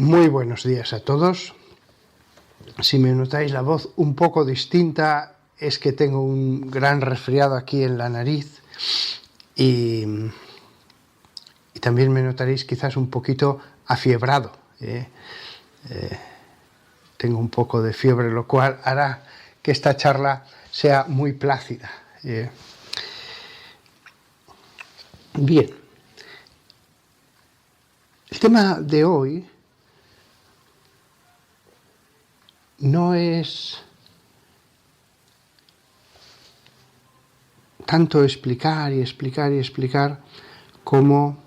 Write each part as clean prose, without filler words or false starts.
Muy buenos días a todos. Si me notáis la voz un poco distinta, es que tengo un gran resfriado aquí en la nariz y también me notaréis quizás un poquito afiebrado. Tengo un poco de fiebre, lo cual hará que esta charla sea muy plácida. Bien, el tema de hoy no es tanto explicar como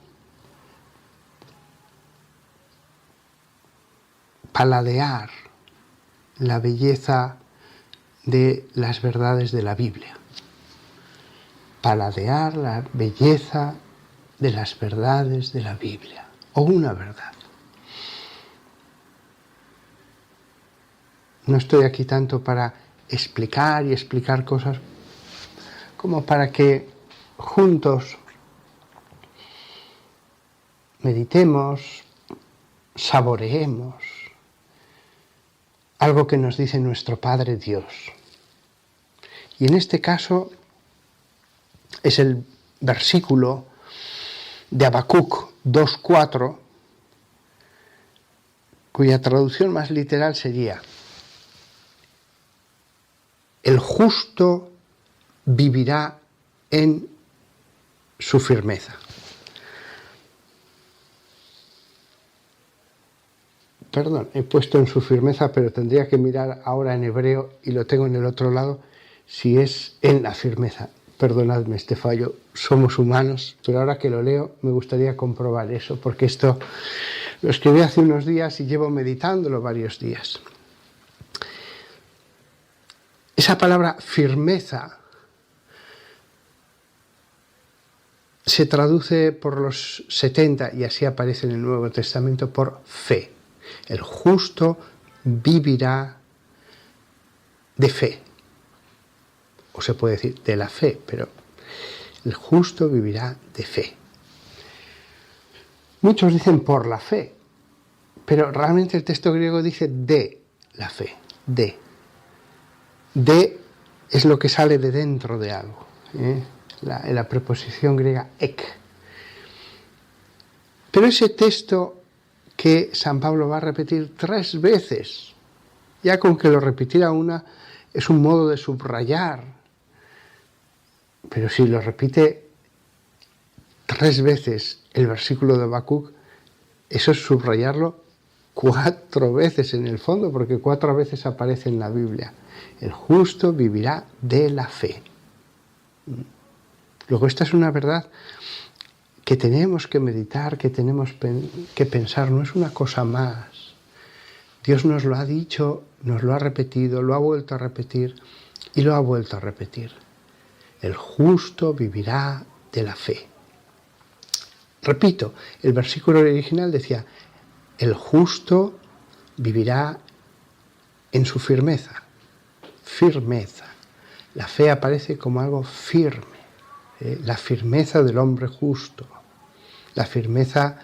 paladear la belleza de las verdades de la Biblia. Paladear la belleza de las verdades de la Biblia, o una verdad. No estoy aquí tanto para explicar cosas, como para que juntos meditemos, saboreemos algo que nos dice nuestro Padre Dios. Y en este caso es el versículo de Habacuc 2:4, cuya traducción más literal sería: el justo vivirá en su firmeza. Perdón, he puesto en su firmeza, pero tendría que mirar ahora en hebreo, y lo tengo en el otro lado, si es en la firmeza. Perdonadme este fallo, somos humanos, pero ahora que lo leo me gustaría comprobar eso, porque esto lo escribí hace unos días y llevo meditándolo varios días. Esa palabra firmeza se traduce por los 70, y así aparece en el Nuevo Testamento, por fe. El justo vivirá de fe. O se puede decir de la fe, pero el justo vivirá de fe. Muchos dicen por la fe, pero realmente el texto griego dice de la fe. De es lo que sale de dentro de algo. La preposición griega ek. Pero ese texto que San Pablo va a repetir 3 veces, ya con que lo repitiera una, es un modo de subrayar. Pero si lo repite 3 veces el versículo de Habacuc, eso es subrayarlo 4 veces en el fondo, porque 4 veces aparece en la Biblia. El justo vivirá de la fe. Luego, esta es una verdad que tenemos que meditar, que tenemos que pensar, no es una cosa más. Dios nos lo ha dicho, nos lo ha repetido, lo ha vuelto a repetir y lo ha vuelto a repetir. El justo vivirá de la fe. Repito, el versículo original decía: el justo vivirá en su firmeza. Firmeza. La fe aparece como algo firme, la firmeza del hombre justo, la firmeza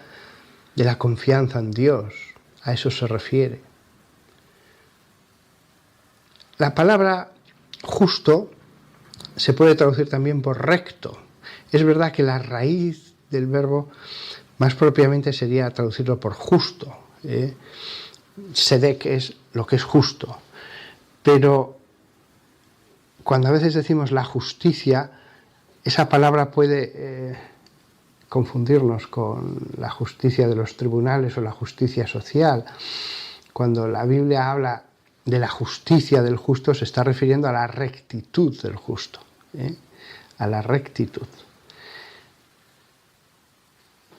de la confianza en Dios, a eso se refiere. La palabra justo se puede traducir también por recto. Es verdad que la raíz del verbo más propiamente sería traducirlo por justo. Sedek es lo que es justo. Pero cuando a veces decimos la justicia, esa palabra puede confundirnos con la justicia de los tribunales o la justicia social. Cuando la Biblia habla de la justicia del justo, se está refiriendo a la rectitud del justo, a la rectitud.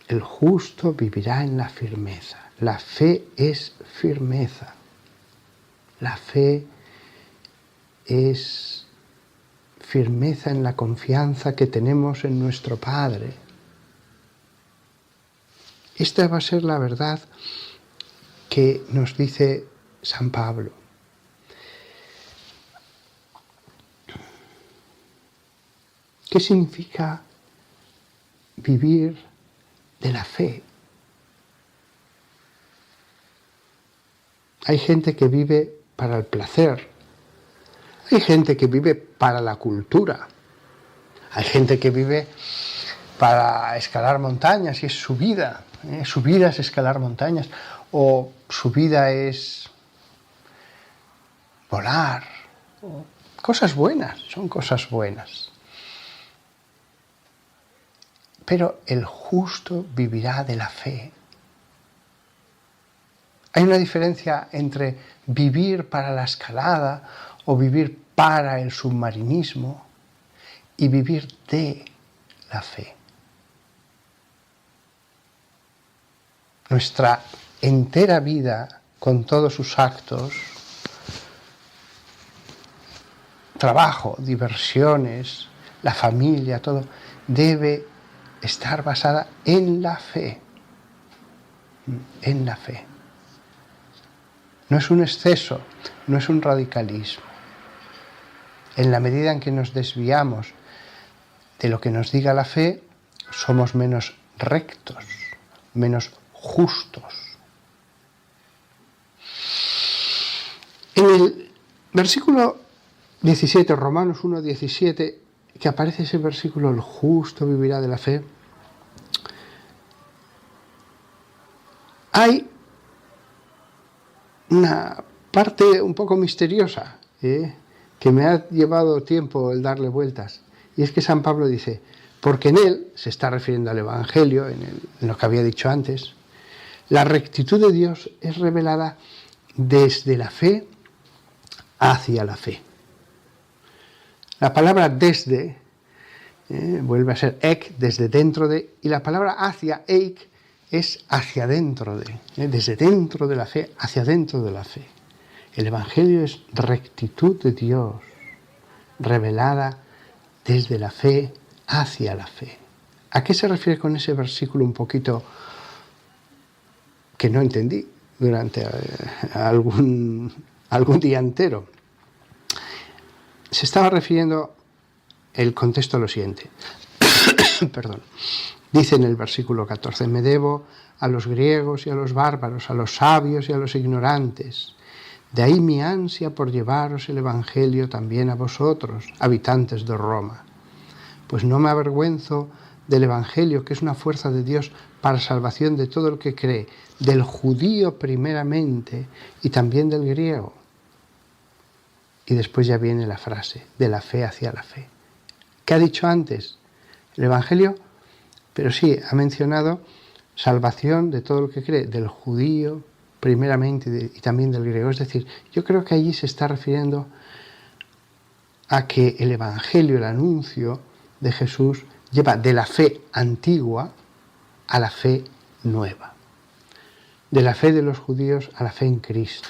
El justo vivirá en la firmeza. La fe es firmeza. La fe es firmeza en la confianza que tenemos en nuestro Padre. Esta va a ser la verdad que nos dice San Pablo. ¿Qué significa vivir de la fe? Hay gente que vive para el placer. Hay gente que vive para la cultura. Hay gente que vive para escalar montañas y es su vida. Su vida es escalar montañas. O su vida es volar. Cosas buenas, son cosas buenas. Pero el justo vivirá de la fe. Hay una diferencia entre vivir para la escalada o vivir para el submarinismo y vivir de la fe. Nuestra entera vida, con todos sus actos, trabajo, diversiones, la familia, todo, debe estar basada en la fe. En la fe. No es un exceso, no es un radicalismo. En la medida en que nos desviamos de lo que nos diga la fe, somos menos rectos, menos justos. En el versículo 17, Romanos 1:17, que aparece ese versículo, el justo vivirá de la fe, hay una parte un poco misteriosa, que me ha llevado tiempo el darle vueltas, y es que San Pablo dice, porque en él, se está refiriendo al Evangelio, en lo que había dicho antes, la rectitud de Dios es revelada desde la fe hacia la fe. La palabra desde vuelve a ser ek, desde dentro de, y la palabra hacia, eik, es hacia dentro de, desde dentro de la fe, hacia dentro de la fe. El Evangelio es rectitud de Dios, revelada desde la fe hacia la fe. ¿A qué se refiere con ese versículo un poquito que no entendí durante algún día entero? Se estaba refiriendo el contexto a lo siguiente. Perdón. Dice en el versículo 14, me debo a los griegos y a los bárbaros, a los sabios y a los ignorantes. De ahí mi ansia por llevaros el Evangelio también a vosotros, habitantes de Roma. Pues no me avergüenzo del Evangelio, que es una fuerza de Dios para salvación de todo el que cree, del judío primeramente y también del griego. Y después ya viene la frase, de la fe hacia la fe. ¿Qué ha dicho antes? El Evangelio, pero sí, ha mencionado salvación de todo el que cree, del judío primeramente y también del griego. Es decir, yo creo que allí se está refiriendo a que el Evangelio, el anuncio de Jesús, lleva de la fe antigua a la fe nueva. De la fe de los judíos a la fe en Cristo.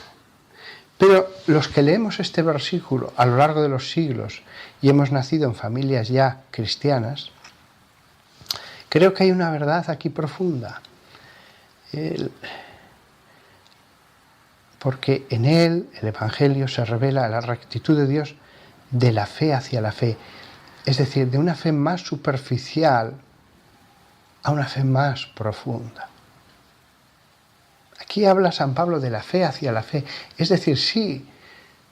Pero los que leemos este versículo a lo largo de los siglos y hemos nacido en familias ya cristianas, creo que hay una verdad aquí profunda. Porque en él, el Evangelio, se revela la rectitud de Dios de la fe hacia la fe. Es decir, de una fe más superficial a una fe más profunda. Aquí habla San Pablo de la fe hacia la fe. Es decir, sí,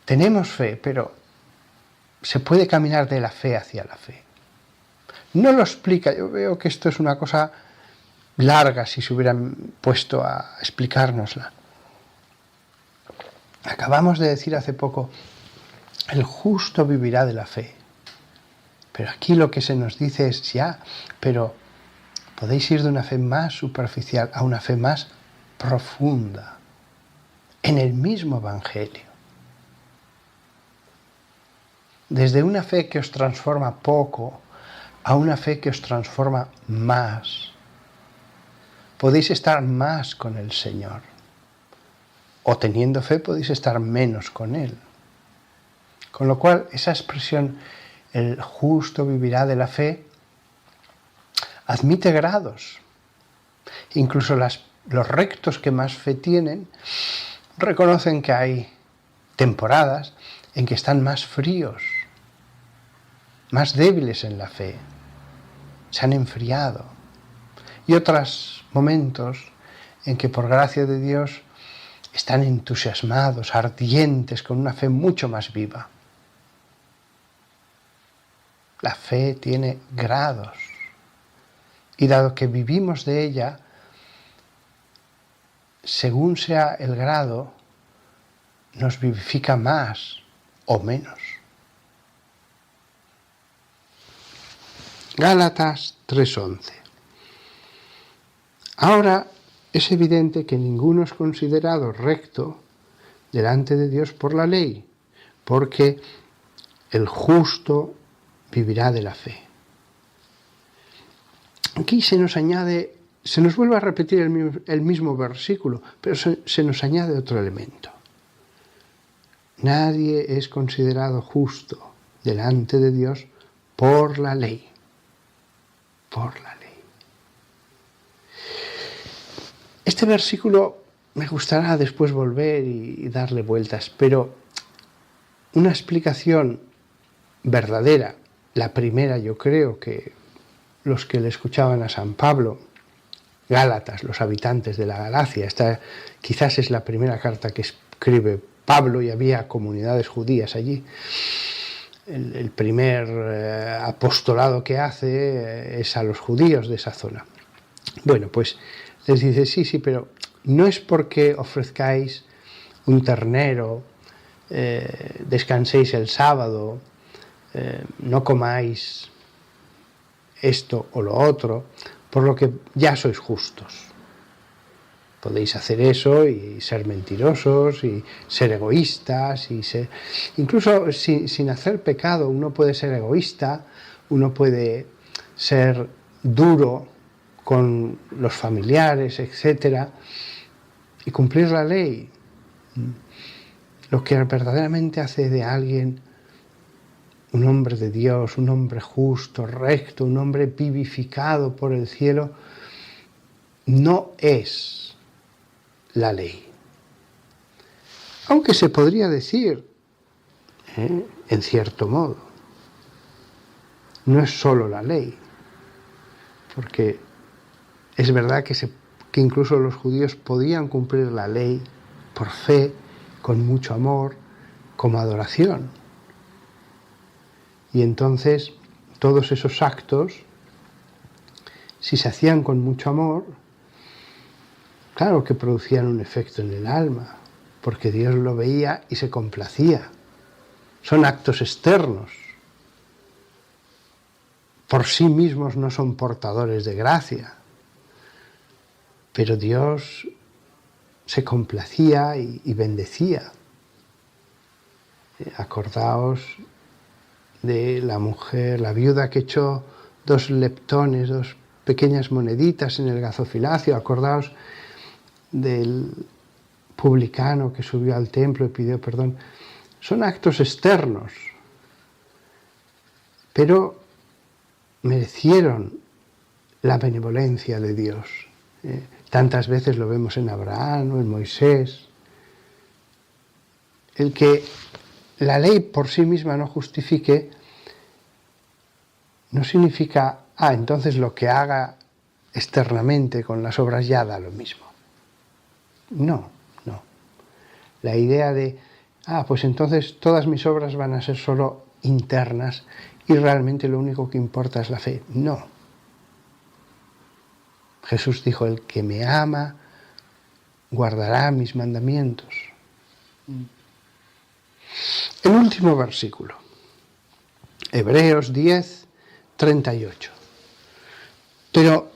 tenemos fe, pero se puede caminar de la fe hacia la fe. No lo explica, yo veo que esto es una cosa larga si se hubieran puesto a explicárnosla. Acabamos de decir hace poco, el justo vivirá de la fe. Pero aquí lo que se nos dice es ya, pero podéis ir de una fe más superficial a una fe más profunda, en el mismo Evangelio. Desde una fe que os transforma poco a una fe que os transforma más. Podéis estar más con el Señor. O teniendo fe podéis estar menos con Él. Con lo cual, esa expresión, el justo vivirá de la fe, admite grados. Incluso los rectos que más fe tienen reconocen que hay temporadas en que están más fríos, más débiles en la fe, se han enfriado. Y otros momentos en que por gracia de Dios están entusiasmados, ardientes, con una fe mucho más viva. La fe tiene grados y dado que vivimos de ella, según sea el grado, nos vivifica más o menos. Gálatas 3:11. Ahora es evidente que ninguno es considerado recto delante de Dios por la ley, porque el justo vivirá de la fe. Aquí se nos vuelve a repetir el mismo versículo, pero se nos añade otro elemento. Nadie es considerado justo delante de Dios por la ley. Por la ley. Este versículo me gustará después volver y darle vueltas, pero una explicación verdadera, la primera yo creo que los que le escuchaban a San Pablo, Gálatas, los habitantes de la Galacia, esta quizás es la primera carta que escribe Pablo y había comunidades judías allí. El primer apostolado que hace es a los judíos de esa zona. Bueno, pues les dice, sí, pero no es porque ofrezcáis un ternero, descanséis el sábado, no comáis esto o lo otro, por lo que ya sois justos. Podéis hacer eso y ser mentirosos y ser egoístas y incluso sin hacer pecado uno puede ser egoísta, uno puede ser duro con los familiares, etc. y cumplir la ley. Lo que verdaderamente hace de alguien un hombre de Dios, un hombre justo, recto, un hombre vivificado por el cielo, no es la ley. Aunque se podría decir, en cierto modo, no es solo la ley, porque es verdad que incluso los judíos podían cumplir la ley por fe, con mucho amor, como adoración. Y entonces todos esos actos, si se hacían con mucho amor, claro que producían un efecto en el alma, porque Dios lo veía y se complacía. Son actos externos. Por sí mismos no son portadores de gracia, pero Dios se complacía y bendecía. Acordaos de la mujer, la viuda que echó 2 leptones, 2 pequeñas moneditas en el gazofilacio. Acordaos del publicano que subió al templo y pidió perdón. Son actos externos, pero merecieron la benevolencia de Dios. Tantas veces lo vemos en Abraham o en Moisés. El que la ley por sí misma no justifique no significa, entonces lo que haga externamente con las obras ya da lo mismo. No. La idea de, pues entonces todas mis obras van a ser solo internas y realmente lo único que importa es la fe. No. Jesús dijo, el que me ama guardará mis mandamientos. El último versículo, Hebreos 10:38. Pero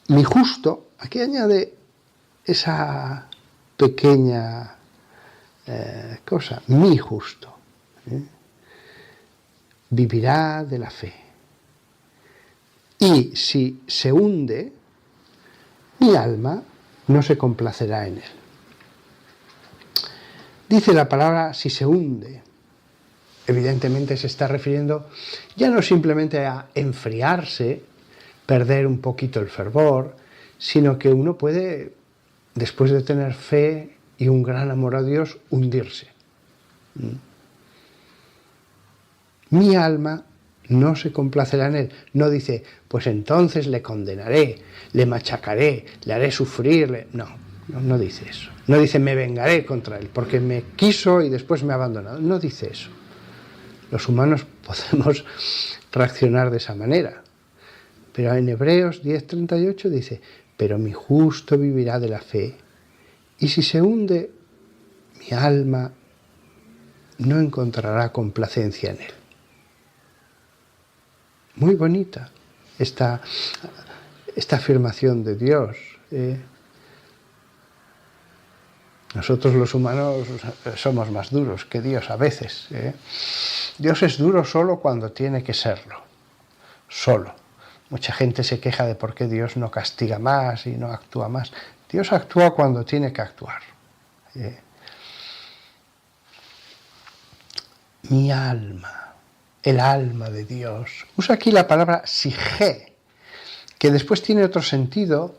mi justo, aquí añade esa pequeña cosa, mi justo, vivirá de la fe. Y si se hunde, mi alma no se complacerá en él. Dice la palabra si se hunde. Evidentemente se está refiriendo ya no simplemente a enfriarse, perder un poquito el fervor, sino que uno puede, después de tener fe y un gran amor a Dios, hundirse. Mi alma no se complacerá en él. No dice, pues entonces le condenaré, le machacaré, le haré sufrir. No. No dice eso. No dice me vengaré contra él, porque me quiso y después me ha abandonado. No dice eso. Los humanos podemos reaccionar de esa manera. Pero en Hebreos 10:38 dice, pero mi justo vivirá de la fe, y si se hunde, mi alma no encontrará complacencia en él. Muy bonita esta afirmación de Dios. Nosotros los humanos somos más duros que Dios a veces. Dios es duro solo cuando tiene que serlo. Solo. Mucha gente se queja de por qué Dios no castiga más y no actúa más. Dios actúa cuando tiene que actuar. Mi alma, el alma de Dios. Usa aquí la palabra sige, que después tiene otro sentido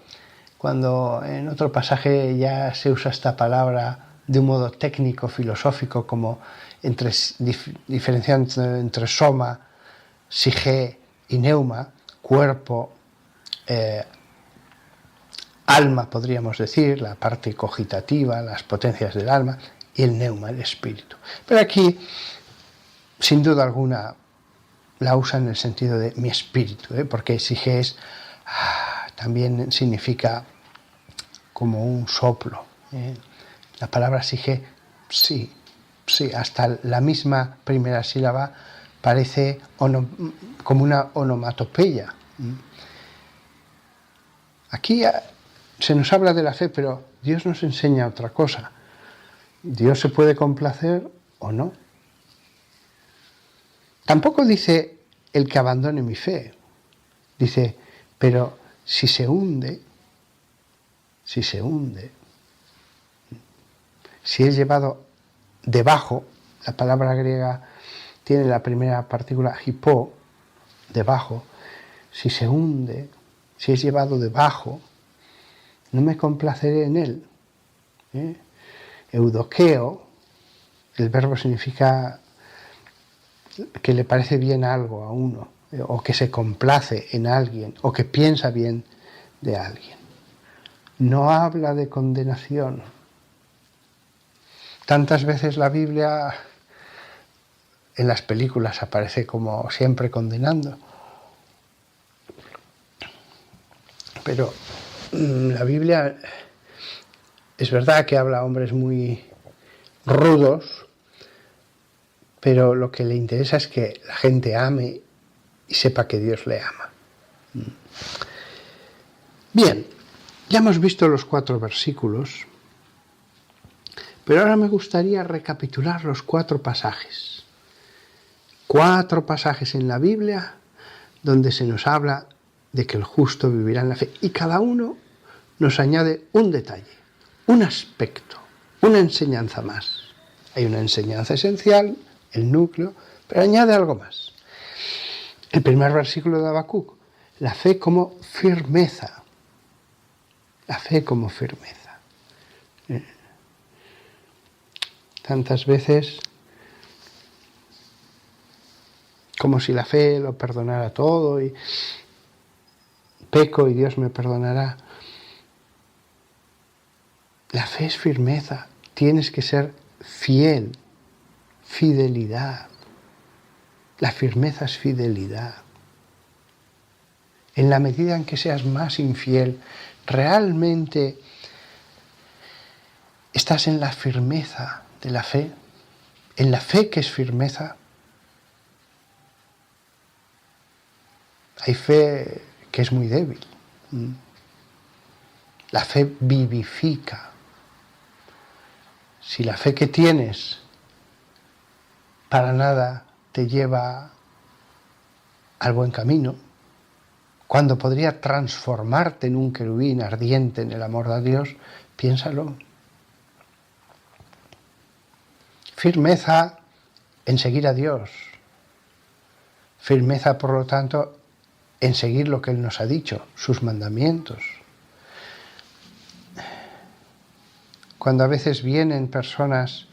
cuando en otro pasaje ya se usa esta palabra de un modo técnico, filosófico, como diferenciando entre soma, sige y neuma, cuerpo, alma, podríamos decir, la parte cogitativa, las potencias del alma, y el neuma, el espíritu. Pero aquí, sin duda alguna, la usa en el sentido de mi espíritu, porque sige es, también significa como un soplo. La palabra sige, sí, hasta la misma primera sílaba parece como una onomatopeya. Aquí se nos habla de la fe, pero Dios nos enseña otra cosa. Dios se puede complacer o no. Tampoco dice el que abandone mi fe. Dice, pero si se hunde, si es llevado debajo, la palabra griega tiene la primera partícula hipo, debajo, si se hunde, si es llevado debajo, no me complaceré en él. Eudoqueo, el verbo significa que le parece bien algo a uno, o que se complace en alguien, o que piensa bien de alguien. No habla de condenación. Tantas veces la Biblia en las películas aparece como siempre condenando. Pero la Biblia es verdad que habla a hombres muy rudos, pero lo que le interesa es que la gente ame y sepa que Dios le ama. Bien, ya hemos visto los 4 versículos, pero ahora me gustaría recapitular los 4 pasajes. 4 pasajes en la Biblia donde se nos habla de que el justo vivirá en la fe. Y cada uno nos añade un detalle, un aspecto, una enseñanza más. Hay una enseñanza esencial, el núcleo, pero añade algo más. El primer versículo de Habacuc, la fe como firmeza. La fe como firmeza. Tantas veces como si la fe lo perdonara todo y peco y Dios me perdonará. La fe es firmeza, tienes que ser fiel, fidelidad. La firmeza es fidelidad. En la medida en que seas más infiel, realmente estás en la firmeza de la fe, en la fe que es firmeza. Hay fe que es muy débil. La fe vivifica. Si la fe que tienes para nada te lleva al buen camino, cuando podría transformarte en un querubín ardiente en el amor de Dios, piénsalo. Firmeza en seguir a Dios. Firmeza, por lo tanto, en seguir lo que Él nos ha dicho, sus mandamientos. Cuando a veces vienen personas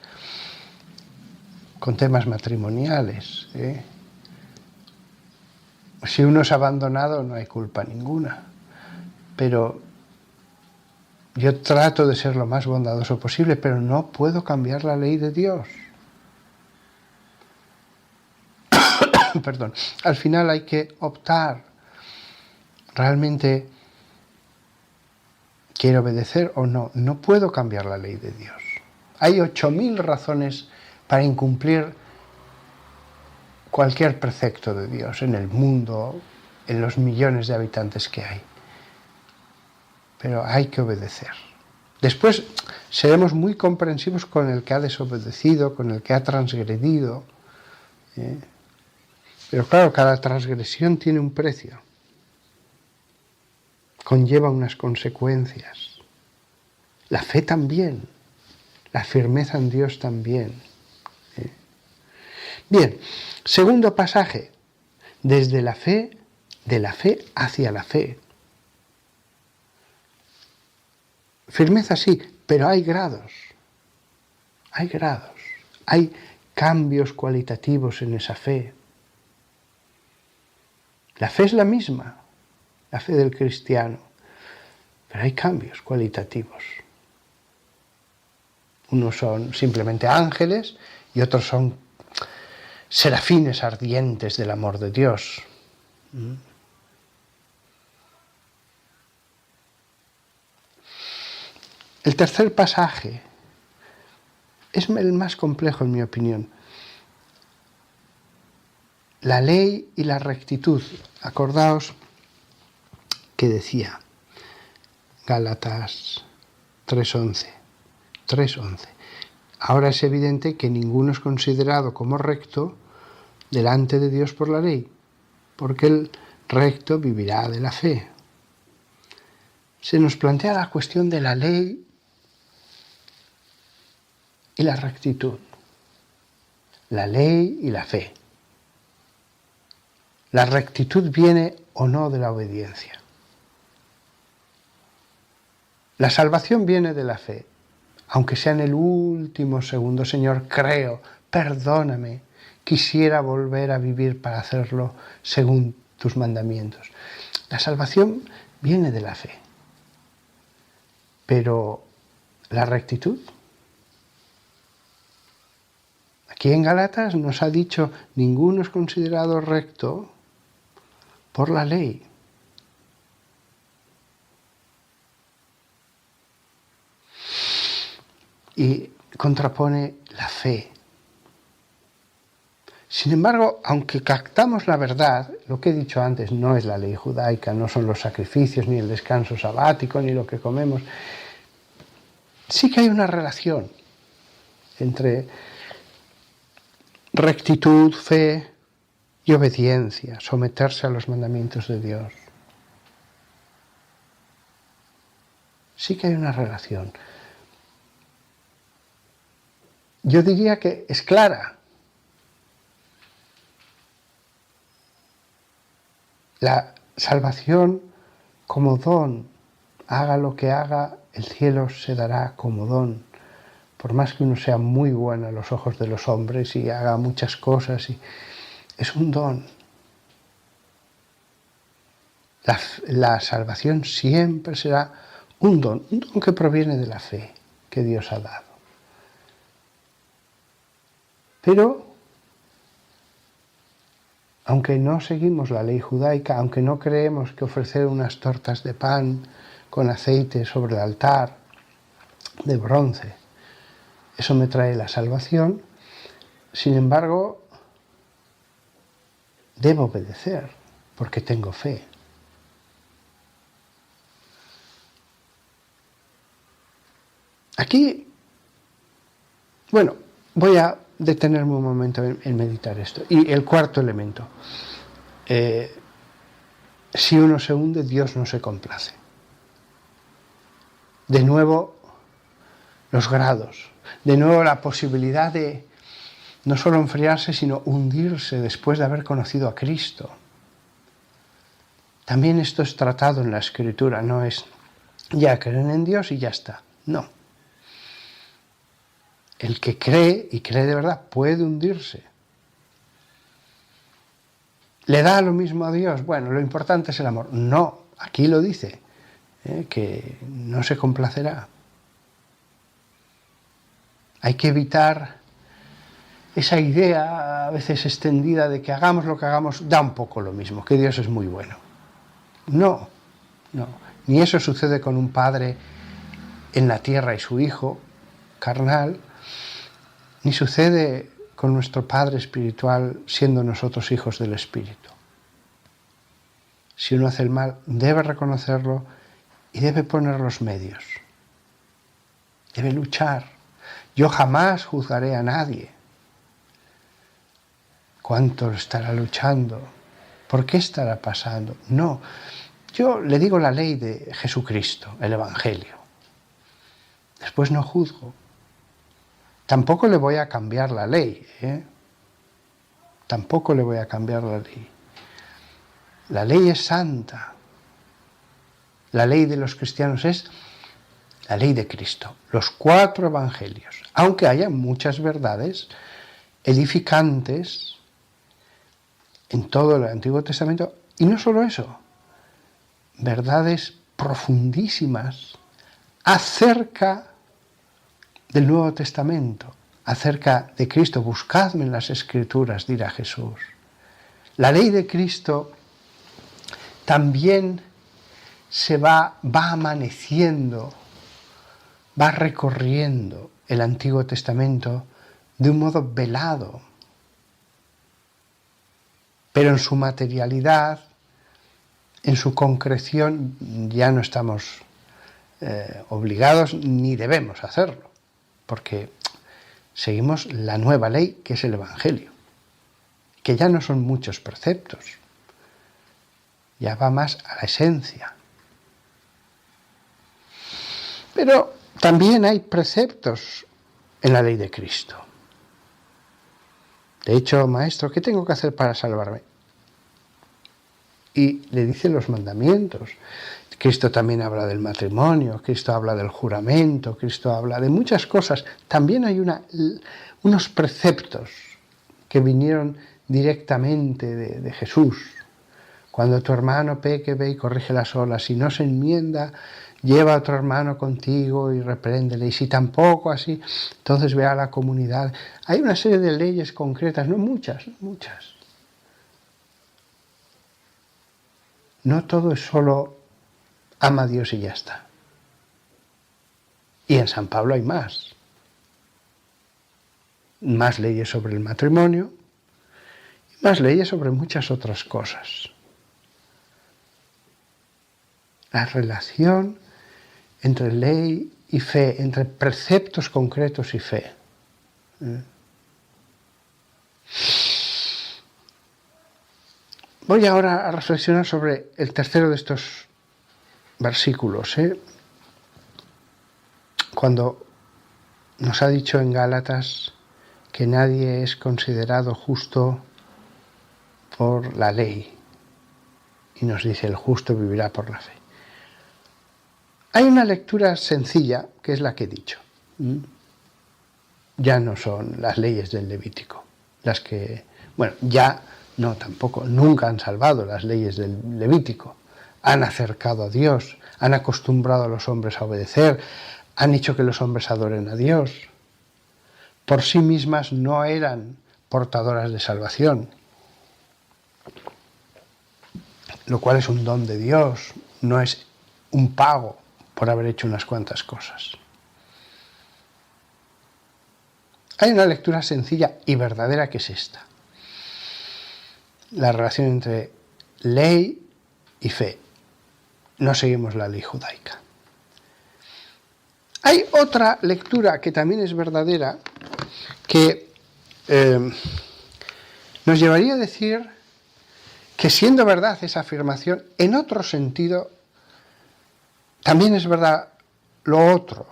con temas matrimoniales, si uno es abandonado no hay culpa ninguna, pero Yo trato de ser lo más bondadoso posible, pero no puedo cambiar la ley de Dios. Perdón. Al final hay que optar. ¿Realmente quiero obedecer o no? No puedo cambiar la ley de Dios. Hay 8000 razones para incumplir cualquier precepto de Dios en el mundo, en los millones de habitantes que hay. Pero hay que obedecer. Después seremos muy comprensivos con el que ha desobedecido, con el que ha transgredido. Pero claro, cada transgresión tiene un precio. Conlleva unas consecuencias. La fe también. La firmeza en Dios también. Bien, segundo pasaje. Desde la fe, de la fe hacia la fe. Firmeza sí, pero hay grados. Hay grados. Hay cambios cualitativos en esa fe. La fe es la misma, la fe del cristiano, pero hay cambios cualitativos. Unos son simplemente ángeles y otros son serafines ardientes del amor de Dios. El tercer pasaje es el más complejo en mi opinión. La ley y la rectitud. Acordaos que decía Gálatas 3:11. Ahora es evidente que ninguno es considerado como recto delante de Dios por la ley, porque el recto vivirá de la fe. Se nos plantea la cuestión de la ley y la rectitud. La ley y la fe. La rectitud viene o no de la obediencia. La salvación viene de la fe, aunque sea en el último segundo. Señor, creo, perdóname, quisiera volver a vivir para hacerlo según tus mandamientos. La salvación viene de la fe, pero la rectitud. Aquí en Gálatas nos ha dicho, ninguno es considerado recto por la ley. Y contrapone la fe. Sin embargo, aunque captamos la verdad, lo que he dicho antes no es la ley judaica, no son los sacrificios, ni el descanso sabático, ni lo que comemos, sí que hay una relación entre rectitud, fe y obediencia, someterse a los mandamientos de Dios. Sí que hay una relación. Yo diría que es clara. La salvación como don, haga lo que haga, el cielo se dará como don. Por más que uno sea muy bueno a los ojos de los hombres y haga muchas cosas, es un don. La salvación siempre será un don que proviene de la fe que Dios ha dado. Pero, aunque no seguimos la ley judaica, aunque no creemos que ofrecer unas tortas de pan con aceite sobre el altar de bronce, eso me trae la salvación, sin embargo, debo obedecer porque tengo fe. Aquí, bueno, voy a detenerme un momento en meditar esto. Y el cuarto elemento. Si uno se hunde, Dios no se complace. De nuevo, los grados. De nuevo, la posibilidad de no solo enfriarse, sino hundirse después de haber conocido a Cristo. También esto es tratado en la Escritura, no es ya creen en Dios y ya está. No. El que cree, y cree de verdad, puede hundirse. ¿Le da lo mismo a Dios? Bueno, lo importante es el amor. No, aquí lo dice. que no se complacerá. Hay que evitar esa idea a veces extendida de que hagamos lo que hagamos, da un poco lo mismo, que Dios es muy bueno. No, no. Ni eso sucede con un padre en la tierra y su hijo carnal, ni sucede con nuestro Padre espiritual siendo nosotros hijos del Espíritu. Si uno hace el mal, debe reconocerlo y debe poner los medios. Debe luchar. Yo jamás juzgaré a nadie. ¿Cuánto estará luchando? ¿Por qué estará pasando? No. Yo le digo la ley de Jesucristo, el Evangelio. Después no juzgo. Tampoco le voy a cambiar la ley, Tampoco le voy a cambiar la ley. La ley es santa. La ley de los cristianos es la ley de Cristo, los 4 evangelios. Aunque haya muchas verdades edificantes en todo el Antiguo Testamento, y no solo eso, verdades profundísimas acerca del Nuevo Testamento, acerca de Cristo. Buscadme en las Escrituras, dirá Jesús. La ley de Cristo también se va amaneciendo, va recorriendo el Antiguo Testamento de un modo velado, pero en su materialidad, en su concreción, ya no estamos obligados ni debemos hacerlo, porque seguimos la nueva ley, que es el Evangelio, que ya no son muchos preceptos, ya va más a la esencia. Pero también hay preceptos en la ley de Cristo. De hecho, maestro, ¿qué tengo que hacer para salvarme? Y le dicen los mandamientos. Cristo también habla del matrimonio, Cristo habla del juramento, Cristo habla de muchas cosas. También hay unos preceptos que vinieron directamente de Jesús. Cuando tu hermano peque, ve y corrígela sola. Si no se enmienda, lleva a otro hermano contigo y repréndele. Y si tampoco así, entonces ve a la comunidad. Hay una serie de leyes concretas, no muchas. No todo es solo ama a Dios y ya está. Y en San Pablo hay más. Más leyes sobre el matrimonio, y más leyes sobre muchas otras cosas. La relación entre ley y fe, entre preceptos concretos y fe. Voy ahora a reflexionar sobre el tercero de estos versículos, cuando nos ha dicho en Gálatas que nadie es considerado justo por la ley, y nos dice el justo vivirá por la fe. Hay una lectura sencilla, que es la que he dicho. Ya no son las leyes del Levítico, las que, ya no tampoco, nunca han salvado las leyes del Levítico. Han acercado a Dios, han acostumbrado a los hombres a obedecer, han hecho que los hombres adoren a Dios. Por sí mismas no eran portadoras de salvación, lo cual es un don de Dios, no es un pago por haber hecho unas cuantas cosas. Hay una lectura sencilla y verdadera que es esta: la relación entre ley y fe. No seguimos la ley judaica. Hay otra lectura que también es verdadera, que nos llevaría a decir que, siendo verdad esa afirmación, en otro sentido también es verdad lo otro.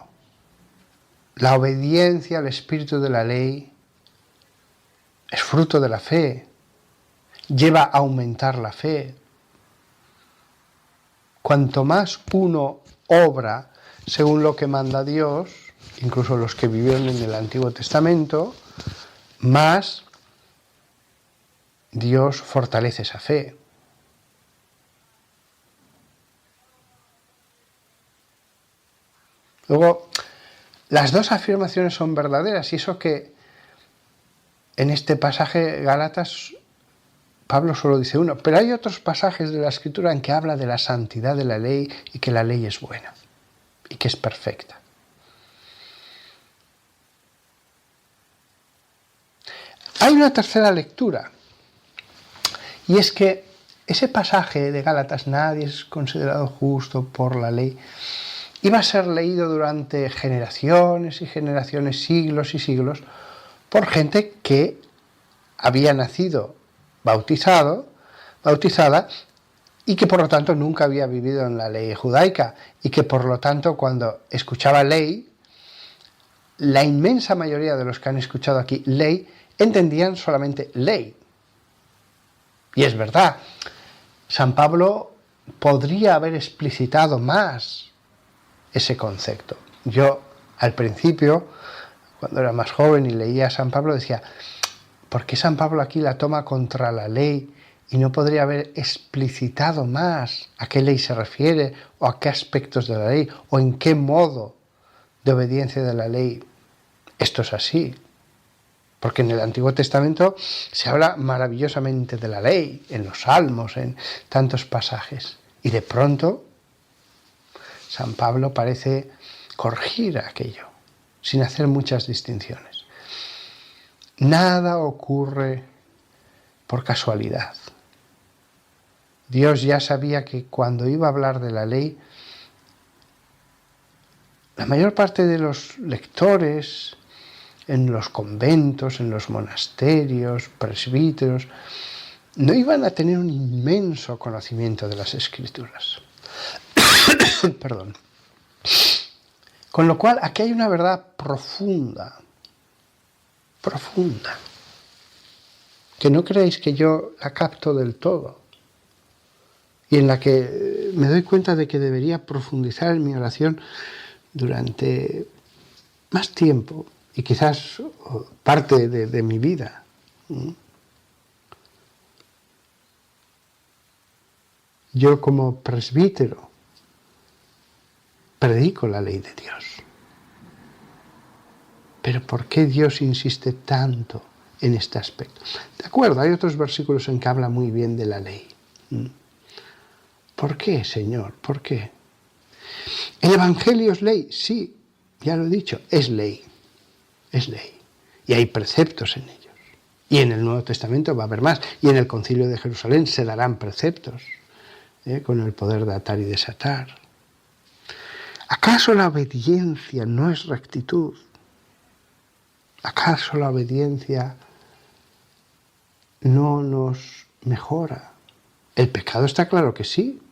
La obediencia al espíritu de la ley es fruto de la fe, lleva a aumentar la fe. Cuanto más uno obra según lo que manda Dios, incluso los que vivieron en el Antiguo Testamento, más Dios fortalece esa fe. Luego, las dos afirmaciones son verdaderas, y eso que en este pasaje Gálatas Pablo solo dice uno, pero hay otros pasajes de la Escritura en que habla de la santidad de la ley y que la ley es buena y que es perfecta. Hay una tercera lectura, y es que ese pasaje de Gálatas, nadie es considerado justo por la ley, iba a ser leído durante generaciones y generaciones, siglos y siglos, por gente que había nacido bautizada, y que por lo tanto nunca había vivido en la ley judaica, y que por lo tanto cuando escuchaba ley, la inmensa mayoría de los que han escuchado aquí ley, entendían solamente ley. Y es verdad, San Pablo podría haber explicitado más ese concepto. Yo al principio, cuando era más joven y leía a San Pablo, decía, ¿por qué San Pablo aquí la toma contra la ley y no podría haber explicitado más a qué ley se refiere o a qué aspectos de la ley o en qué modo de obediencia de la ley esto es así? Porque en el Antiguo Testamento se habla maravillosamente de la ley, en los Salmos, en tantos pasajes. Y de pronto San Pablo parece corregir aquello, sin hacer muchas distinciones. Nada ocurre por casualidad. Dios ya sabía que cuando iba a hablar de la ley, la mayor parte de los lectores en los conventos, en los monasterios, presbíteros, no iban a tener un inmenso conocimiento de las Escrituras. Perdón. Con lo cual, aquí hay una verdad profunda, que no creáis que yo la capto del todo, y en la que me doy cuenta de que debería profundizar en mi oración durante más tiempo, y quizás parte de mi vida. Yo como presbítero predico la ley de Dios. Pero ¿por qué Dios insiste tanto en este aspecto? De acuerdo, hay otros versículos en que habla muy bien de la ley. ¿Por qué, Señor? ¿Por qué? ¿El Evangelio es ley? Sí, ya lo he dicho, es ley. Es ley. Y hay preceptos en ellos. Y en el Nuevo Testamento va a haber más. Y en el Concilio de Jerusalén se darán preceptos con el poder de atar y desatar. ¿Acaso la obediencia no es rectitud? ¿Acaso la obediencia no nos mejora? El pecado está claro que sí.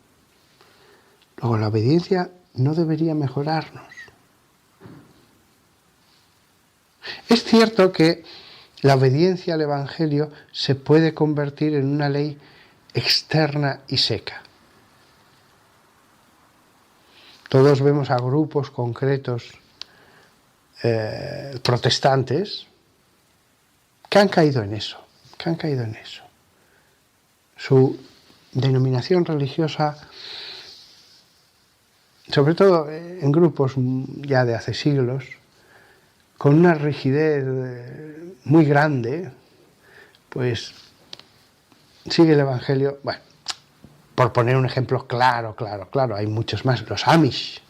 Luego la obediencia no debería mejorarnos. Es cierto que la obediencia al Evangelio se puede convertir en una ley externa y seca. Todos vemos a grupos concretos protestantes que han caído en eso, Su denominación religiosa, sobre todo en grupos ya de hace siglos, con una rigidez muy grande, pues sigue el Evangelio. Bueno, por poner un ejemplo claro, hay muchos más, los Amish,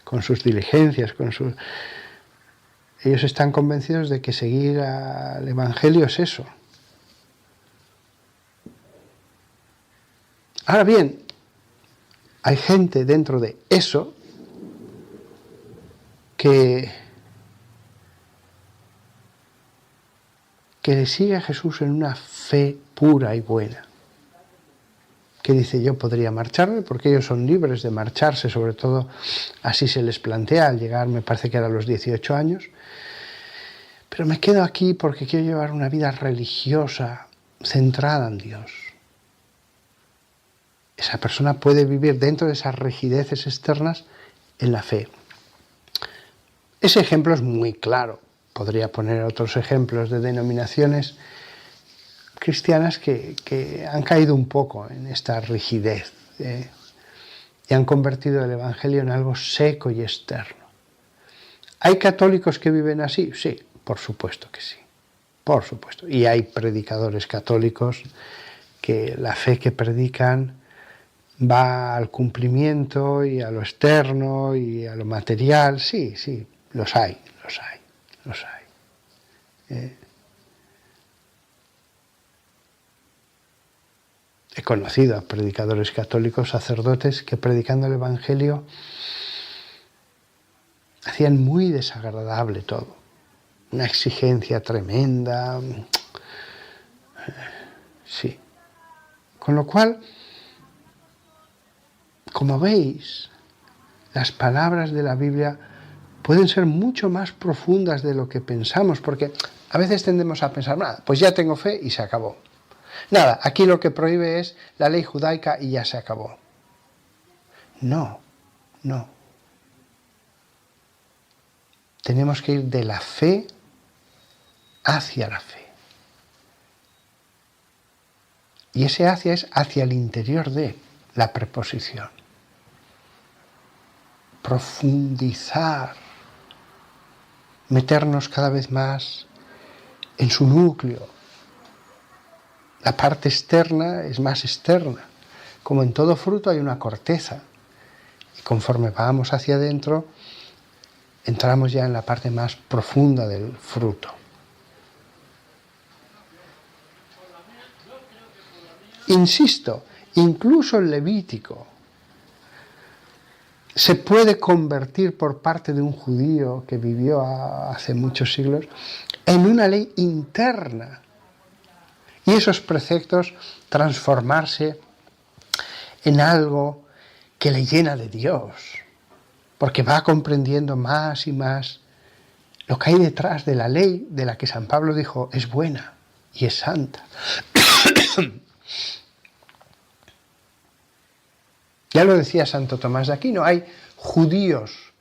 con sus diligencias, ellos están convencidos de que seguir al Evangelio es eso. Ahora bien, hay gente dentro de eso que le sigue a Jesús en una fe pura y buena, que dice, yo podría marcharme, porque ellos son libres de marcharse, sobre todo así se les plantea al llegar, me parece que era a los 18 años, pero me quedo aquí porque quiero llevar una vida religiosa centrada en Dios. Esa persona puede vivir dentro de esas rigideces externas en la fe. Ese ejemplo es muy claro. Podría poner otros ejemplos de denominaciones cristianas que han caído un poco en esta rigidez. y han convertido el Evangelio en algo seco y externo. ¿Hay católicos que viven así? Sí, por supuesto que sí, por supuesto. Y hay predicadores católicos que la fe que predican va al cumplimiento y a lo externo y a lo material. Sí, sí, los hay. He conocido a predicadores católicos, sacerdotes, que predicando el Evangelio hacían muy desagradable todo. Una exigencia tremenda. Sí. Con lo cual, como veis, las palabras de la Biblia pueden ser mucho más profundas de lo que pensamos, porque a veces tendemos a pensar, nada, pues ya tengo fe y se acabó. Nada, aquí lo que prohíbe es la ley judaica y ya se acabó. No. Tenemos que ir de la fe hacia la fe. Y ese hacia es hacia el interior de la preposición. Profundizar, meternos cada vez más en su núcleo. La parte externa es más externa. Como en todo fruto hay una corteza. Y conforme vamos hacia adentro, entramos ya en la parte más profunda del fruto. Insisto, incluso el Levítico se puede convertir por parte de un judío que vivió hace muchos siglos en una ley interna. Y esos preceptos transformarse en algo que le llena de Dios, porque va comprendiendo más y más lo que hay detrás de la ley de la que San Pablo dijo es buena y es santa. Ya lo decía Santo Tomás de Aquino, hay judíos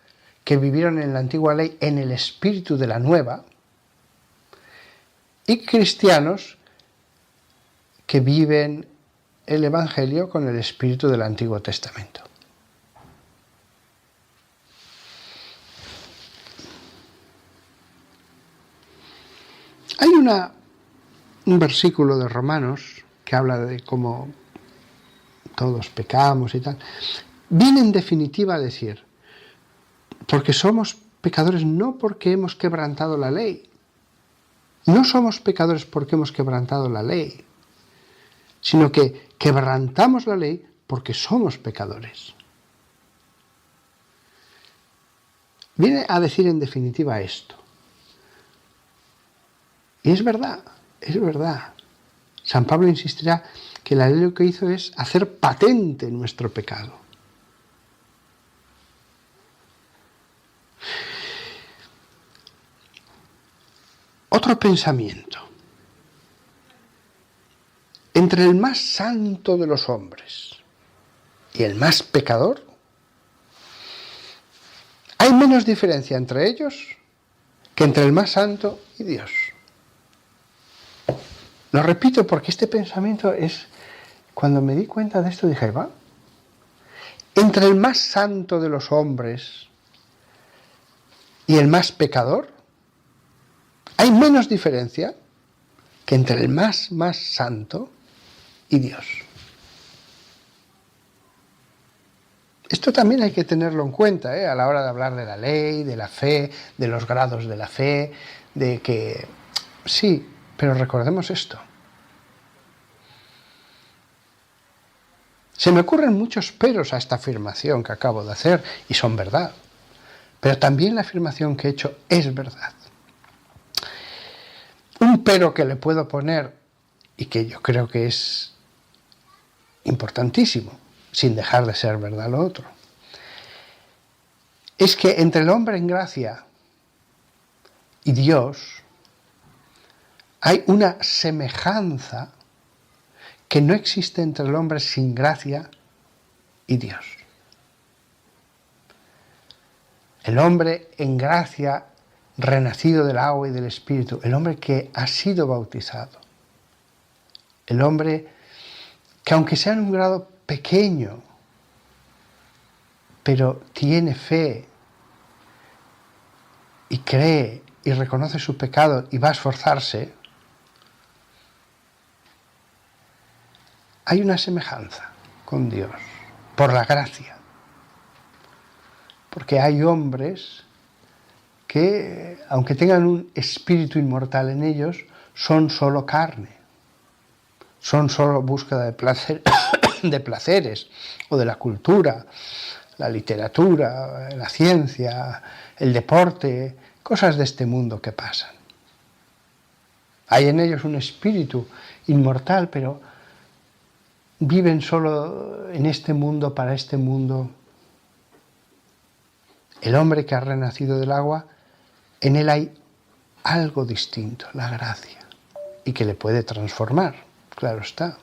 que vivieron en la antigua ley en el espíritu de la nueva y cristianos que viven el Evangelio con el espíritu del Antiguo Testamento. Hay un versículo de Romanos que habla de cómo todos pecamos y tal. Viene en definitiva a decir, porque somos pecadores no porque hemos quebrantado la ley. No somos pecadores porque hemos quebrantado la ley, sino que quebrantamos la ley porque somos pecadores. Viene a decir en definitiva esto. Y es verdad, es verdad. San Pablo insistirá que la ley lo que hizo es hacer patente nuestro pecado. Otro pensamiento. Entre el más santo de los hombres y el más pecador, hay menos diferencia entre ellos que entre el más santo y Dios. Lo repito porque este pensamiento es, cuando me di cuenta de esto dije, ahí va. Entre el más santo de los hombres y el más pecador, hay menos diferencia que entre el más santo y Dios. Esto también hay que tenerlo en cuenta, a la hora de hablar de la ley, de la fe, de los grados de la fe, de que sí, pero recordemos esto. Se me ocurren muchos peros a esta afirmación que acabo de hacer y son verdad, pero también la afirmación que he hecho es verdad. Un pero que le puedo poner y que yo creo que es importantísimo, sin dejar de ser verdad lo otro, es que entre el hombre en gracia y Dios hay una semejanza que no existe entre el hombre sin gracia y Dios. El hombre en gracia, renacido del agua y del Espíritu, el hombre que ha sido bautizado, el hombre que aunque sea en un grado pequeño, pero tiene fe y cree y reconoce su pecado y va a esforzarse, hay una semejanza con Dios, por la gracia. Porque hay hombres que, aunque tengan un espíritu inmortal en ellos, son solo carne, son solo búsqueda de placer, de placeres, o de la cultura, la literatura, la ciencia, el deporte, cosas de este mundo que pasan. Hay en ellos un espíritu inmortal, pero viven solo en este mundo, para este mundo. El hombre que ha renacido del agua, en él hay algo distinto, la gracia, y que le puede transformar, claro está.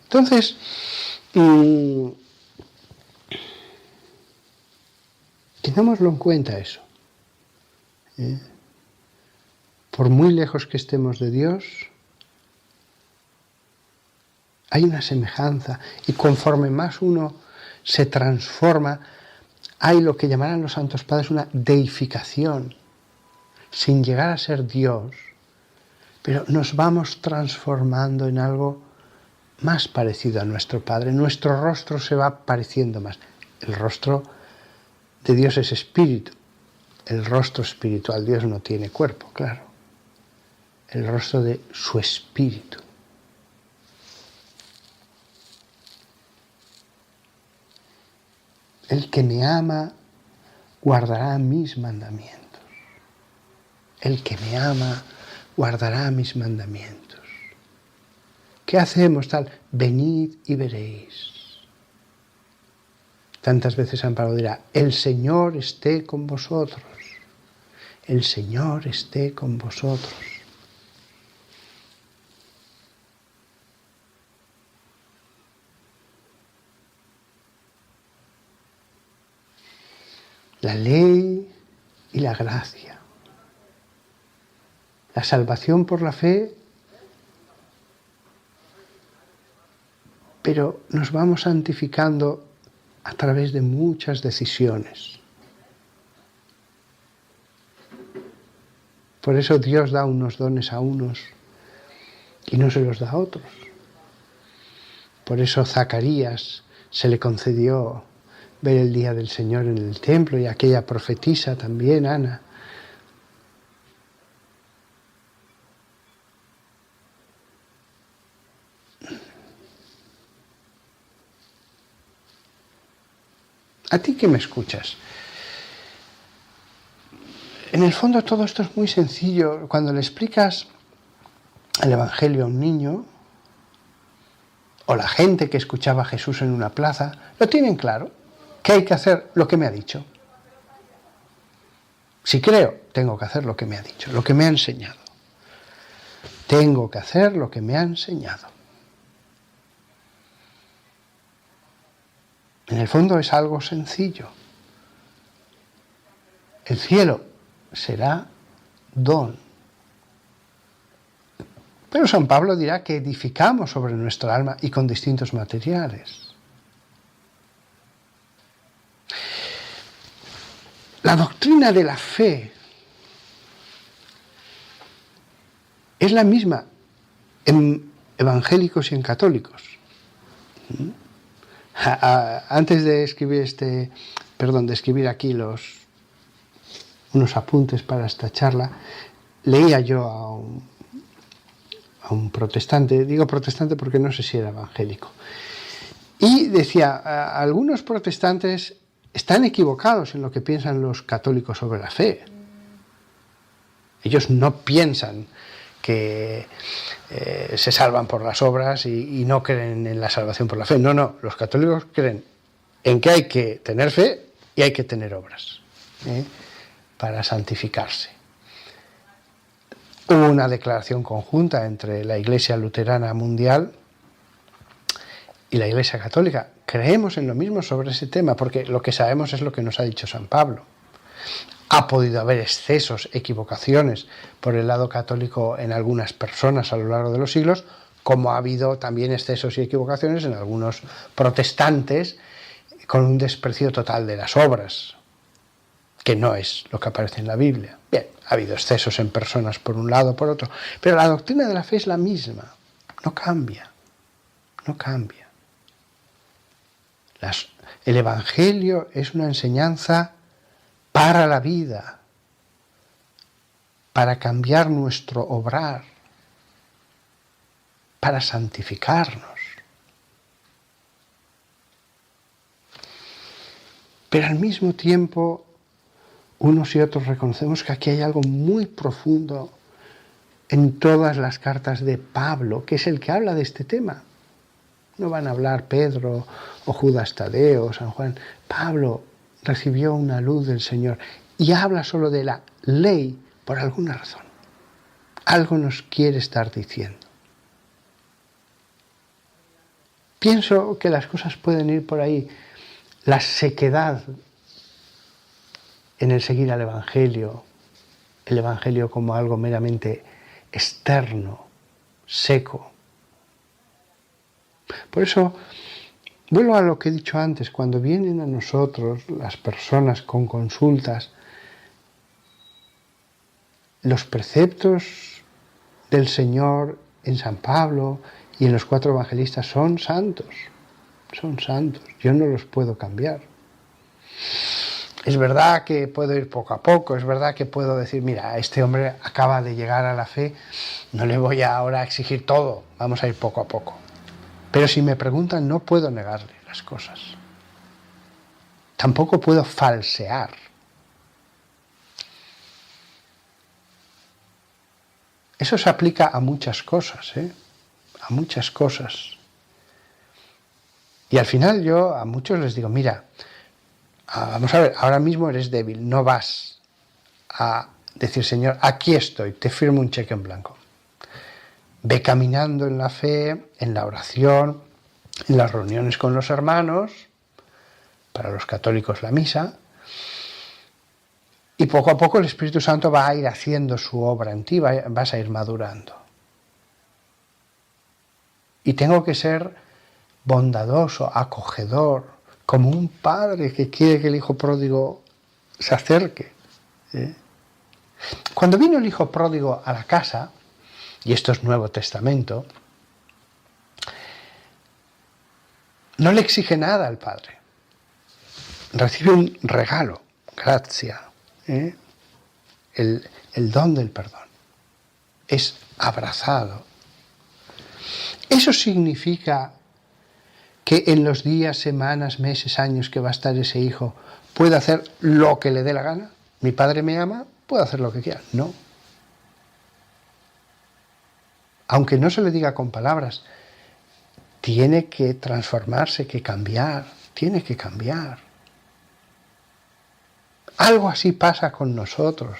Entonces, tengámoslo en cuenta eso. Por muy lejos que estemos de Dios, hay una semejanza, y conforme más uno se transforma, hay lo que llamarán los santos padres una deificación, sin llegar a ser Dios, pero nos vamos transformando en algo más parecido a nuestro Padre. Nuestro rostro se va pareciendo más. El rostro de Dios es espíritu, el rostro espiritual. Dios no tiene cuerpo, claro. El rostro de su espíritu. El que me ama guardará mis mandamientos. El que me ama guardará mis mandamientos. ¿Qué hacemos tal? Venid y veréis. Tantas veces San Pablo dirá, el Señor esté con vosotros. El Señor esté con vosotros. La ley y la gracia. La salvación por la fe, pero nos vamos santificando a través de muchas decisiones. Por eso Dios da unos dones a unos y no se los da a otros. Por eso Zacarías se le concedió ver el día del Señor en el templo, y aquella profetisa también, Ana. A ti que me escuchas, en el fondo todo esto es muy sencillo. Cuando le explicas el Evangelio a un niño, o la gente que escuchaba a Jesús en una plaza, lo tienen claro, que hay que hacer lo que me ha dicho. Si creo, tengo que hacer lo que me ha dicho, lo que me ha enseñado. Tengo que hacer lo que me ha enseñado. En el fondo es algo sencillo. El cielo será don. Pero San Pablo dirá que edificamos sobre nuestra alma y con distintos materiales. La doctrina de la fe es la misma en evangélicos y en católicos. Antes de escribir de escribir aquí unos apuntes para esta charla, leía yo a un protestante, digo protestante porque no sé si era evangélico, y decía, algunos protestantes están equivocados en lo que piensan los católicos sobre la fe. Ellos no piensan que se salvan por las obras y no creen en la salvación por la fe. No, los católicos creen en que hay que tener fe y hay que tener obras para santificarse. Hubo una declaración conjunta entre la Iglesia Luterana Mundial y la Iglesia Católica. Creemos en lo mismo sobre ese tema, porque lo que sabemos es lo que nos ha dicho San Pablo. Ha podido haber excesos, equivocaciones por el lado católico en algunas personas a lo largo de los siglos, como ha habido también excesos y equivocaciones en algunos protestantes con un desprecio total de las obras, que no es lo que aparece en la Biblia. Bien, ha habido excesos en personas por un lado o por otro, pero la doctrina de la fe es la misma, no cambia, no cambia. El Evangelio es una enseñanza para la vida, para cambiar nuestro obrar, para santificarnos. Pero al mismo tiempo, unos y otros reconocemos que aquí hay algo muy profundo en todas las cartas de Pablo, que es el que habla de este tema. No van a hablar Pedro o Judas Tadeo o San Juan. Pablo recibió una luz del Señor y habla solo de la ley por alguna razón. Algo nos quiere estar diciendo. Pienso que las cosas pueden ir por ahí. La sequedad en el seguir al Evangelio, el Evangelio como algo meramente externo, seco. Por eso, vuelvo a lo que he dicho antes, cuando vienen a nosotros las personas con consultas, los preceptos del Señor en San Pablo y en los 4 evangelistas son santos, yo no los puedo cambiar. Es verdad que puedo ir poco a poco, es verdad que puedo decir, mira, este hombre acaba de llegar a la fe, no le voy ahora a exigir todo, vamos a ir poco a poco. Pero si me preguntan, no puedo negarle las cosas. Tampoco puedo falsear. Eso se aplica a muchas cosas, a muchas cosas. Y al final yo a muchos les digo, mira, vamos a ver, ahora mismo eres débil, no vas a decir, Señor, aquí estoy, te firmo un cheque en blanco. Ve caminando en la fe, en la oración, en las reuniones con los hermanos, para los católicos la misa, y poco a poco el Espíritu Santo va a ir haciendo su obra en ti, vas a ir madurando. Y tengo que ser bondadoso, acogedor, como un padre que quiere que el hijo pródigo se acerque. Cuando vino el hijo pródigo a la casa, y esto es Nuevo Testamento, no le exige nada al padre. Recibe un regalo, gracia, el don del perdón. Es abrazado. Eso significa que en los días, semanas, meses, años que va a estar ese hijo puede hacer lo que le dé la gana. Mi padre me ama, puedo hacer lo que quiera. No. Aunque no se le diga con palabras, tiene que transformarse, que cambiar, tiene que cambiar. Algo así pasa con nosotros.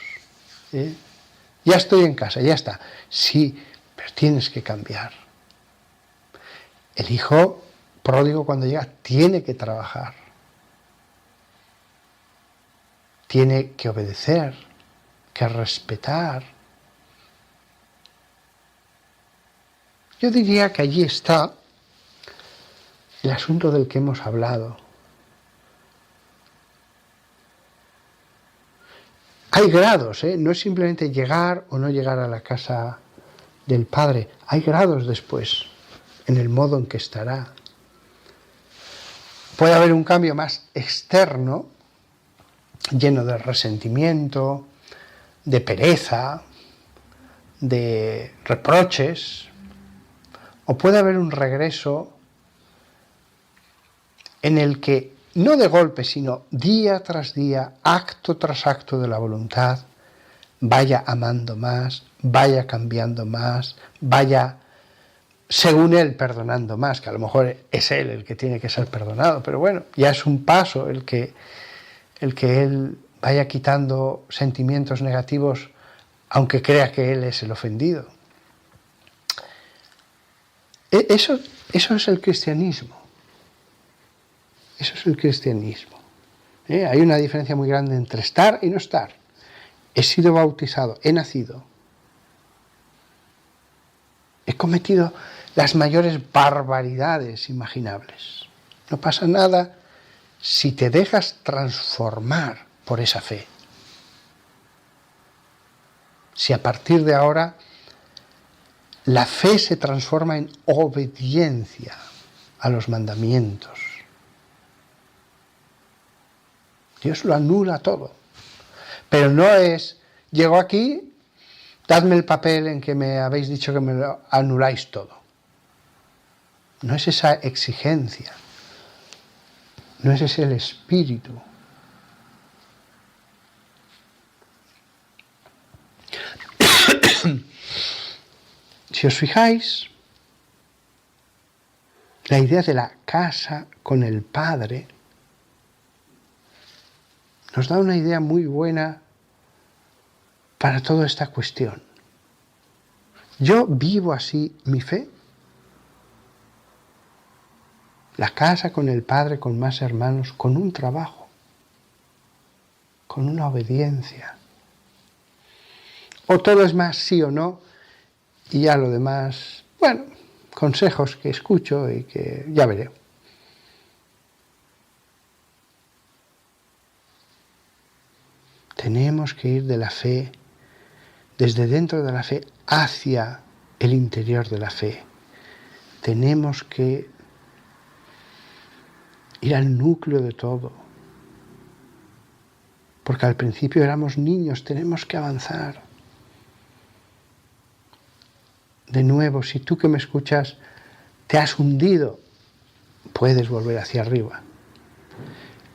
Ya estoy en casa, ya está. Sí, pero tienes que cambiar. El hijo pródigo cuando llega tiene que trabajar. Tiene que obedecer, que respetar. Yo diría que allí está el asunto del que hemos hablado. Hay grados, no es simplemente llegar o no llegar a la casa del Padre. Hay grados después, en el modo en que estará. Puede haber un cambio más externo, lleno de resentimiento, de pereza, de reproches, o puede haber un regreso en el que, no de golpe, sino día tras día, acto tras acto de la voluntad, vaya amando más, vaya cambiando más, vaya, según él, perdonando más, que a lo mejor es él el que tiene que ser perdonado, pero bueno, ya es un paso el que él vaya quitando sentimientos negativos, aunque crea que él es el ofendido. Eso es el cristianismo. Eso es el cristianismo. Hay una diferencia muy grande entre estar y no estar. He sido bautizado, he nacido. He cometido las mayores barbaridades imaginables. No pasa nada si te dejas transformar por esa fe. Si a partir de ahora la fe se transforma en obediencia a los mandamientos. Dios lo anula todo. Pero no es, llego aquí, dadme el papel en que me habéis dicho que me lo anuláis todo. No es esa exigencia. No es ese el espíritu. Si os fijáis, la idea de la casa con el Padre nos da una idea muy buena para toda esta cuestión. Yo vivo así mi fe. La casa con el Padre, con más hermanos, con un trabajo, con una obediencia. O todo es más sí o no, y ya lo demás, bueno, consejos que escucho y que ya veré. Tenemos que ir de la fe, desde dentro de la fe, hacia el interior de la fe. Tenemos que ir al núcleo de todo. Porque al principio éramos niños, tenemos que avanzar. De nuevo, si tú que me escuchas te has hundido, puedes volver hacia arriba.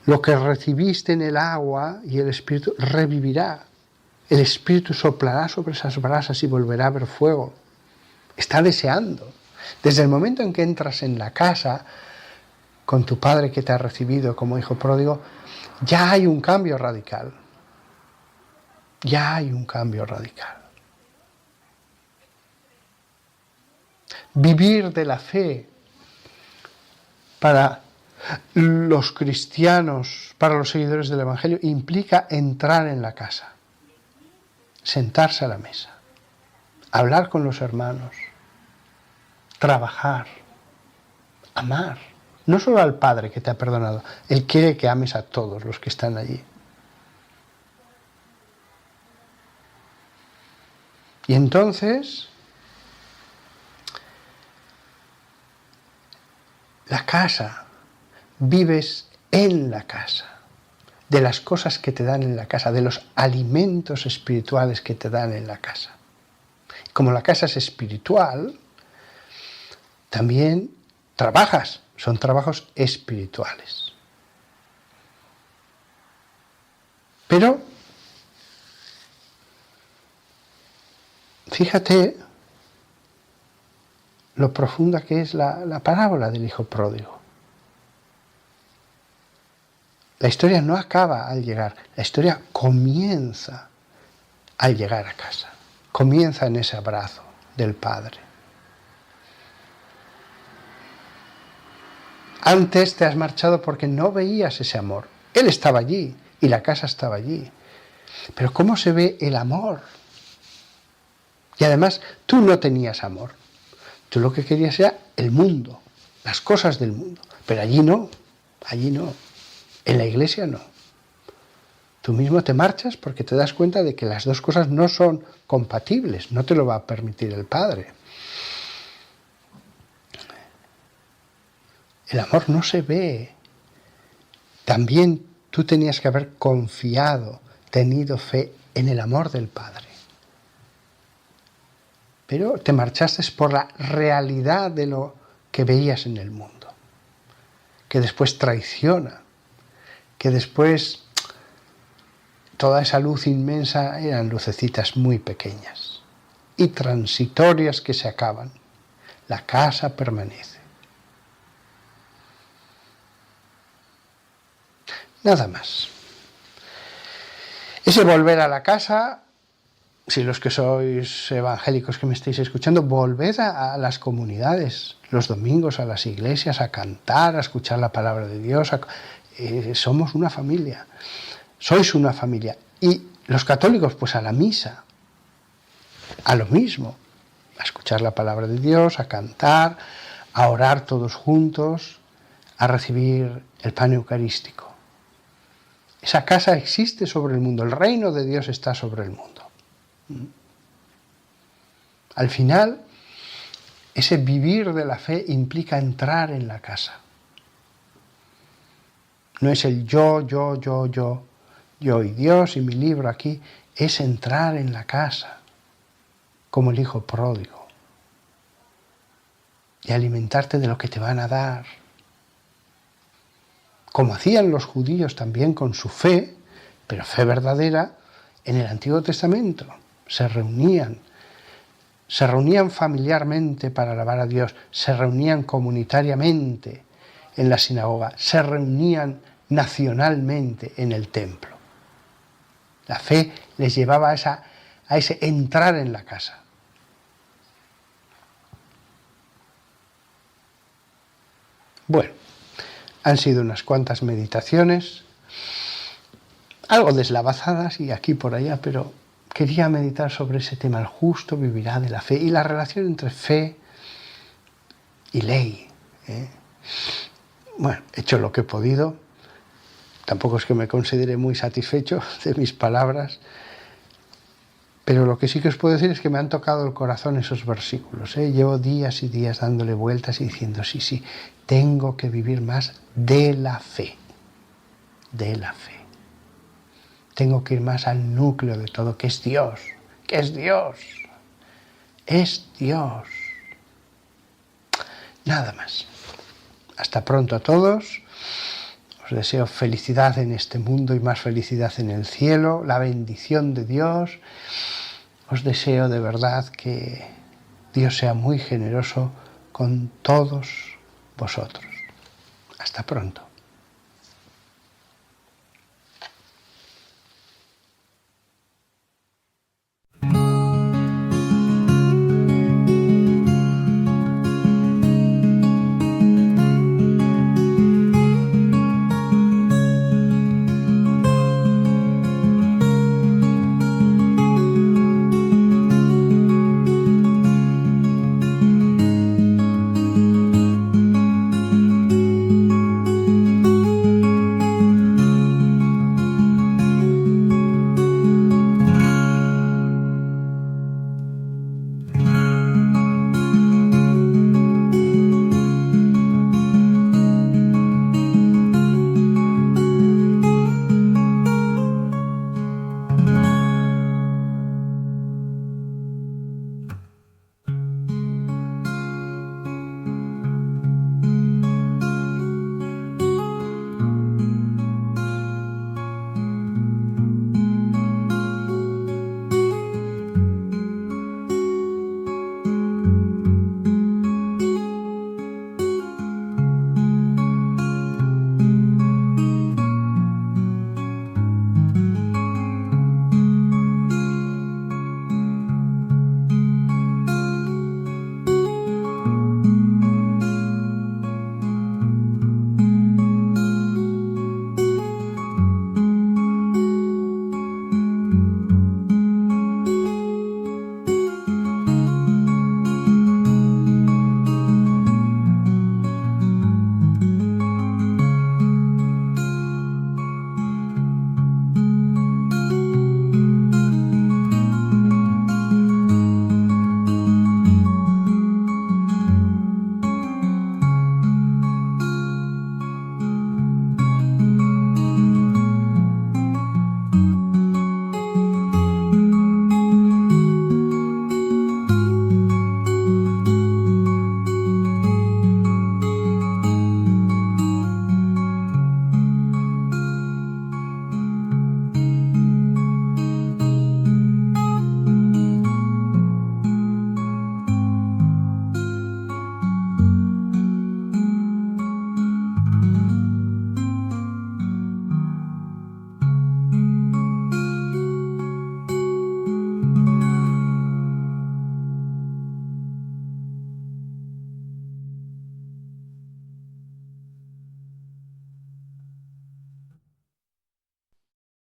Lo que recibiste en el agua y el Espíritu revivirá. El Espíritu soplará sobre esas brasas y volverá a haber fuego. Está deseando. Desde el momento en que entras en la casa con tu Padre que te ha recibido como hijo pródigo, ya hay un cambio radical. Ya hay un cambio radical. Vivir de la fe para los cristianos, para los seguidores del Evangelio, implica entrar en la casa, sentarse a la mesa, hablar con los hermanos, trabajar, amar. No solo al Padre que te ha perdonado, Él quiere que ames a todos los que están allí. Y entonces, la casa, vives en la casa, de las cosas que te dan en la casa, de los alimentos espirituales que te dan en la casa. Como la casa es espiritual, también trabajas, son trabajos espirituales. Pero, fíjate lo profunda que es la parábola del hijo pródigo. La historia no acaba al llegar, la historia comienza al llegar a casa, comienza en ese abrazo del Padre. Antes te has marchado porque no veías ese amor. Él estaba allí y la casa estaba allí. Pero ¿cómo se ve el amor? Y además tú no tenías amor. Tú lo que querías era el mundo, las cosas del mundo. Pero allí no, en la iglesia no. Tú mismo te marchas porque te das cuenta de que las dos cosas no son compatibles, no te lo va a permitir el Padre. El amor no se ve. También tú tenías que haber confiado, tenido fe en el amor del Padre. Pero te marchaste por la realidad de lo que veías en el mundo, que después traiciona, que después toda esa luz inmensa eran lucecitas muy pequeñas y transitorias que se acaban. La casa permanece. Nada más. Ese volver a la casa, si los que sois evangélicos que me estáis escuchando, volved a las comunidades, los domingos a las iglesias, a cantar, a escuchar la palabra de Dios. Somos una familia, sois una familia. Y los católicos, pues a la misa, a lo mismo, escuchar la palabra de Dios, a cantar, a orar todos juntos, a recibir el pan eucarístico. Esa casa existe sobre el mundo, el reino de Dios está sobre el mundo. Al final, ese vivir de la fe implica entrar en la casa. No es el yo y Dios y mi libro aquí, es entrar en la casa, como el hijo pródigo, y alimentarte de lo que te van a dar. Como hacían los judíos también con su fe, pero fe verdadera, en el Antiguo Testamento. Se reunían familiarmente para alabar a Dios, se reunían comunitariamente en la sinagoga, se reunían nacionalmente en el templo. La fe les llevaba a ese entrar en la casa. Bueno, han sido unas cuantas meditaciones, algo deslavazadas y aquí por allá, pero quería meditar sobre ese tema, el justo vivirá de la fe y la relación entre fe y ley. Bueno, he hecho lo que he podido, tampoco es que me considere muy satisfecho de mis palabras, pero lo que sí que os puedo decir es que me han tocado el corazón esos versículos. Llevo días y días dándole vueltas y diciendo, sí, tengo que vivir más de la fe. De la fe. Tengo que ir más al núcleo de todo, que es Dios. Que es Dios. Es Dios. Nada más. Hasta pronto a todos. Os deseo felicidad en este mundo y más felicidad en el cielo, la bendición de Dios. Os deseo de verdad que Dios sea muy generoso con todos vosotros. Hasta pronto.